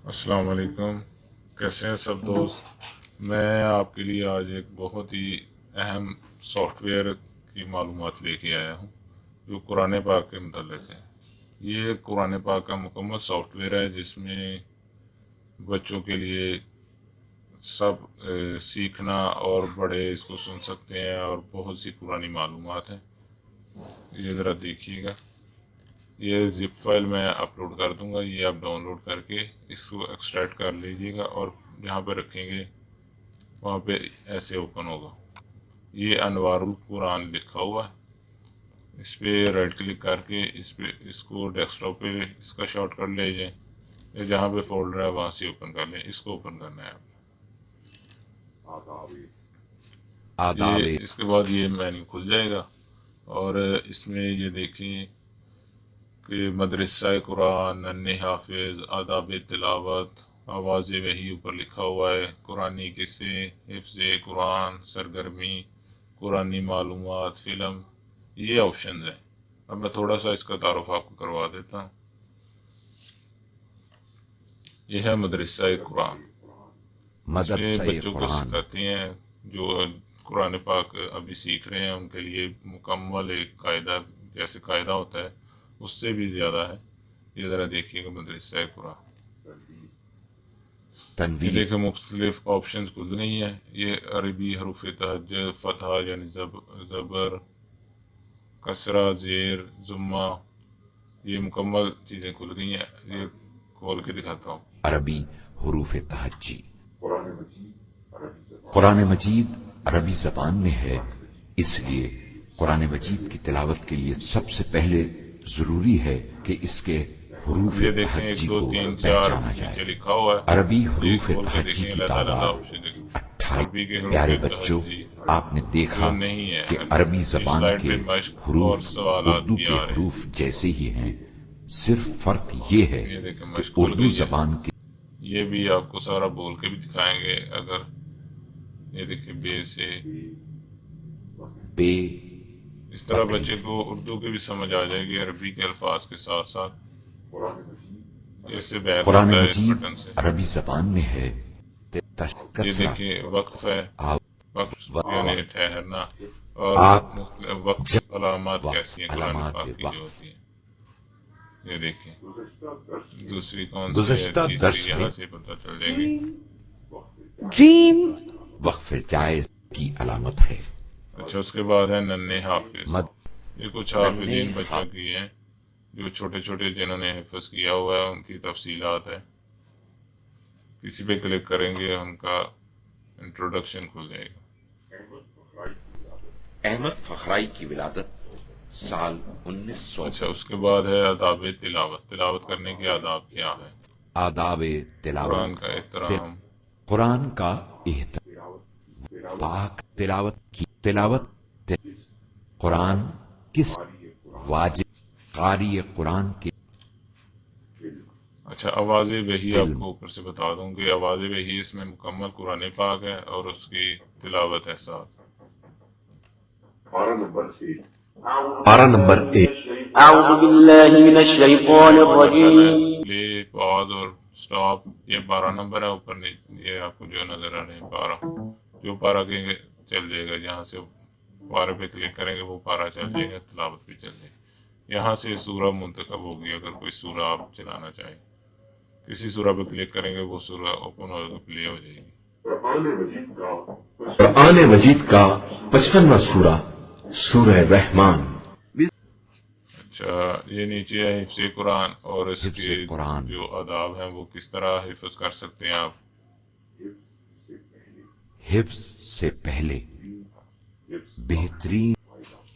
السلام علیکم، کیسے ہیں سب دوست؟ میں آپ کے لیے آج ایک بہت ہی اہم سافٹ ویئر کی معلومات لے کے آیا ہوں جو قرآن پاک کے متعلق ہے۔ یہ قرآن پاک کا مکمل سافٹ ویئر ہے جس میں بچوں کے لیے سب سیکھنا اور بڑے اس کو سن سکتے ہیں اور بہت سی قرآنی معلومات ہیں۔ یہ ذرا دیکھیے گا، یہ زپ فائل میں اپلوڈ کر دوں گا، یہ آپ ڈاؤن لوڈ کر کے اس کو ایکسٹریکٹ کر لیجئے گا اور جہاں پہ رکھیں گے وہاں پہ ایسے اوپن ہوگا۔ یہ انوار القرآن لکھا ہوا ہے، اس پہ رائٹ کلک کر کے اس کو ڈیسک ٹاپ پہ اس کا شارٹ کٹ لے جائیں، یا جہاں پہ فولڈر ہے وہاں سے اوپن کر لیں۔ اس کو اوپن کرنا ہے آپ نے۔ یہ اس کے بعد یہ مینیو کھل جائے گا اور اس میں یہ دیکھیں کہ مدرسہ قرآن، ننھے حافظ، آداب تلاوت، آواز وحی اوپر لکھا ہوا ہے، قرآنی قصے، حفظ قرآن، سرگرمی، قرآنی معلومات، فلم، یہ آپشنز ہیں۔ اب میں تھوڑا سا اس کا تعارف آپ کو کروا دیتا ہوں۔ یہ ہے مدرسہ قرآن، اس میں بچوں کو سکھاتے ہیں جو قرآن پاک ابھی سیکھ رہے ہیں، ان کے لیے مکمل ایک قاعدہ، جیسے قاعدہ ہوتا ہے اس سے بھی زیادہ ہے۔ یہ ذرا دیکھیے گا مدرسہ قرآن، یہ دیکھیں مختلف آپشنز کھل گئی ہیں۔ یہ عربی حروف تہجد، فتحہ یعنی زبر، کسرہ، زیر، ضمہ، یہ مکمل چیزیں کھل گئی ہیں۔ یہ کھول کے دکھاتا ہوں۔ عربی حروف تہجی۔ قرآن مجید عربی زبان میں ہے، اس لیے قرآن مجید کی تلاوت کے لیے سب سے پہلے ضروری ہے کہ اس کے حروف یہ دیکھیں تہجی 1 2 کو 3 4 پہچانا نیچے جائے۔ لکھا ہوا ہے، عربی یہ حروف کھول کے تہجی دیکھیں کی اللہ تعالیٰ تعداد آپشن دیکھیں۔ 28۔ عربی کے حروف پیارے بچوں، تہجی آپ نے جو دیکھا نہیں ہے، کہ عربی اس زبان سلائڈ کے پہ مشق اور حروف سوالات اردو بھی کے آ رہے حروف ہیں۔ جیسے ہی ہیں، صرف فرق یہ ہے یہ دیکھیں کہ مشق کھل اردو گئی ہے۔ زبان کے یہ بھی آپ کو سارا بول کے بھی دکھائیں گے اگر، یہ دیکھیں بے سے، بے اس طرح بکری۔ بچے کو اردو کی بھی سمجھ آ جائے گی عربی کے الفاظ کے ساتھ ساتھ۔ اس سے بیک قرآن ہوتا ہے اس مجید بٹن سے۔ عربی زبان میں ہے۔ یہ کسرہ، دیکھیں وقف ہے، وقف یعنی وقف، ٹھہرنا، اور آپ مختلف وقف جب علامات وقف، کیسی ہیں قرآن علامات پاک کی جو وقف۔ ہوتی ہیں۔ یہ دیکھیں دوسری کون سی ہے، گزشتہ تیسری، درس میں یہاں سے پتہ چل جائے گی۔ ڈریم وقف جائز کی علامت ہے۔ اچھا، اس کے بعد ہے ننھے حافظ۔ مد یہ کچھ حافظین بچوں کی ہیں جو چھوٹے چھوٹے جنہوں نے حفظ کیا ہوا ہے، ان کی تفصیلات ہے۔ کسی پہ کلک کریں گے ان کا انٹروڈکشن کھل جائے گا۔ احمد فخرائی کی ولادت سال 1900۔ اچھا، اس کے بعد ہے آداب تلاوت، تلاوت کرنے کے آداب کیا ہیں۔ آداب قرآن تلاوت۔ کا احترام، قرآن کا احترام، پاک تلاوت کی تلاوت۔ قرآن کس واجب قاری قرآن کے اچھا آواز وحی آپ علم۔ کو اوپر سے بتا دوں کہ آواز وحی اس میں مکمل قرآن پاک ہے اور اس کی تلاوت ہے ساتھ۔ پارہ نمبر 1۔ أعوذ بالله من الشيطان الرجيم پلے، پاز اور سٹاپ، یہ 12 نمبر ہے اوپر، یہ آپ کو جو نظر آ رہے ہیں 12، جو پارہ کہیں گے چل جائے گا، جہاں سے پارے پہ کلک کریں گے وہ پارہ چل جائے گا، تلاوت بھی چل جائے گی۔ یہاں سے سورہ منتخب ہوگی، اگر کوئی سورہ آپ چلانا چاہیں، کسی سورہ پہ کلک کریں گے وہ سورہ اوپن ہو گا، پلے ہو جائے گی۔ قرآن مجید کا 55واں سورہ سورہ رحمان۔ اچھا، یہ نیچے ہے حفظ قرآن اور اس حفظ کے قرآن۔ جو آداب ہیں وہ کس طرح حفظ کر سکتے ہیں آپ۔ حفظ سے پہلے بہترین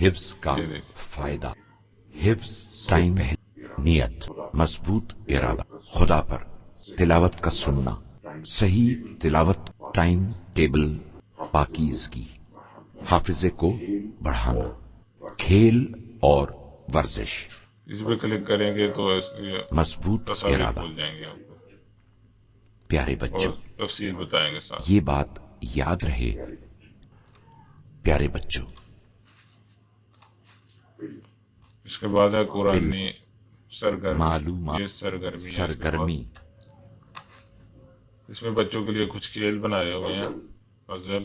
حفظ کا یہ دیکھ، فائدہ۔ حفظ ٹائم نیت، مضبوط ارادہ، خدا پر تلاوت کا سننا، صحیح تلاوت، ٹائم ٹیبل، پاکیزگی، حافظے کو بڑھانا، کھیل اور ورزش، اس پہ کلک کریں گے تو اس کی مضبوط تصاویر ارادہ۔ کھل جائیں گے آپ کو پیارے اور بچوں، تفصیل بتائیں گے ساتھ۔ یہ بات یاد رہے، پیارے بچوں، اس کے بعد ہے قرآنی سرگرمی، معلومات، یہ سرگرمی ہے اس کے بعد۔ سرگرمی، اس میں بچوں کے لیے کچھ کھیل بنائے ہوئے ہیں، پزل،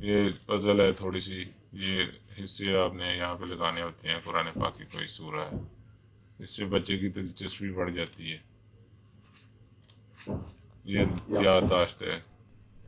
یہ پزل ہے تھوڑی سی، یہ حصے آپ نے یہاں پہ لگانے ہوتے ہیں، قرآن پاک کی کوئی سورہ ہے، اس سے بچے کی دلچسپی بڑھ جاتی ہے، یہ یادداشت ہے،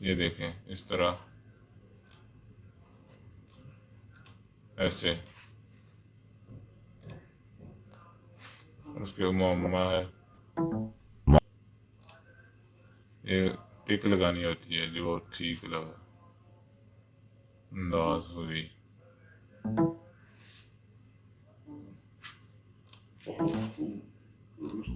یہ دیکھیں اس طرح ایسے، اس کے معمہ ہے، یہ ٹک لگانی ہوتی ہے جو ٹھیک لگا، انداز ہوئی،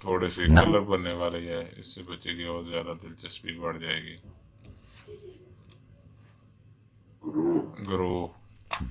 تھوڑے سے نہ کلر بننے والے ہے، اس سے بچے کی اور زیادہ دلچسپی بڑھ جائے گی، گروہ،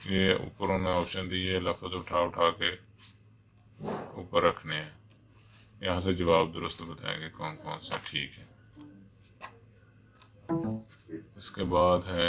یہ اوپر انہوں نے آپشن دی ہے، لفظ اٹھا کے اوپر رکھنے ہیں، یہاں سے جواب درست بتائیں گے کون کون سا ٹھیک ہے۔ اس کے بعد ہے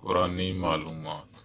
قرآنی معلومات،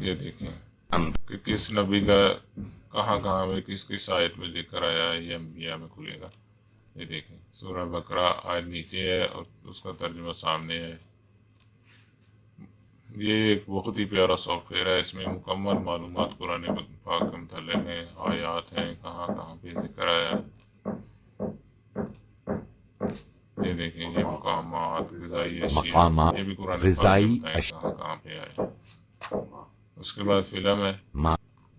یہ دیکھیں کہ کس نبی کا کہاں کہاں میں کس کس آیت میں ذکر آیا ہے، یہ انبیاء میں کھلے گا، یہ دیکھیں سورہ بقرہ آیت نیچے ہے اور اس کا ترجمہ سامنے ہے، یہ ایک بہت ہی پیارا سافٹ ویئر ہے، اس میں مکمل معلومات قرآن پاک کے متعلق ہیں، آیات ہیں، کہاں کہاں پہ ذکر آیا ہے، یہ دیکھیں یہ مقامات، غذائی اشیاء، مقامات یہ بھی قرآن پاک میں غذائی بتائیں کہاں کہاں پہ آئے۔ اس کے بعد فلم ہے، ما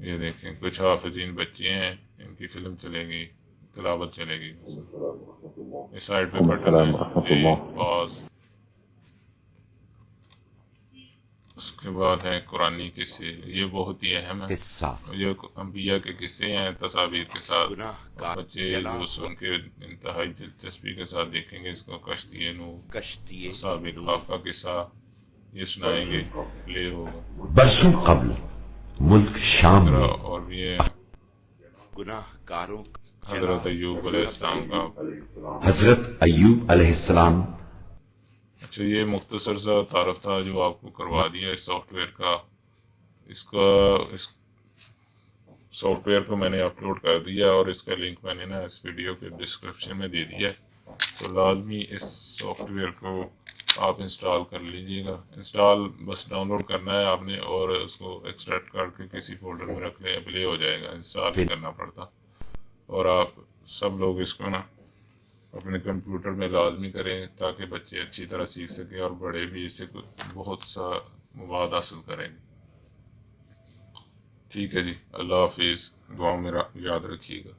یہ دیکھیں کچھ حافظین بچے ہیں، ان کی فلم چلے گی، تلاوت چلے گی، اس سائڈ پہ بٹن ہے، ایک پاز۔ اس کے بعد ہے قرآنی قصے، یہ بہت ہی اہم ہے، قصہ یہ انبیاء کے قصے ہیں تصاویر کے ساتھ، گناہ اور کا بچے جلا جو ہوا سن کے انتہائی دلچسپی کے ساتھ دیکھیں گے اس کو، کشتی نوح، کشتی اصحاب کہف کا قصہ یہ سنائیں گے، پلے ہوگا، برسوں قبل ملک اسی شام طرح میں اور بھی ہے گناہ کاروں حضرت ایوب علیہ السلام کا۔ حضرت ایوب علیہ السلام اچھا یہ مختصر سا تعارف تھا جو آپ کو کروا دیا اس سافٹ ویئر کا، اس سافٹ ویئر کو میں نے اپلوڈ کر دیا اور اس کا لنک میں نے نا اس ویڈیو کے ڈسکرپشن میں دے دیا ہے، تو لازمی اس سافٹ ویئر کو آپ انسٹال کر لیجئے گا، انسٹال بس ڈاؤن لوڈ کرنا ہے آپ نے اور اس کو ایکسٹریکٹ کر کے کسی فولڈر میں رکھ لیں، پلے ہو جائے گا، انسٹال نہیں کرنا پڑتا، اور آپ سب لوگ اس کو نا اپنے کمپیوٹر میں لازمی کریں تاکہ بچے اچھی طرح سیکھ سکیں اور بڑے بھی اس سے بہت سا مواد حاصل کریں گے۔ ٹھیک ہے جی، اللہ حافظ، دعاؤں میں یاد رکھیے گا۔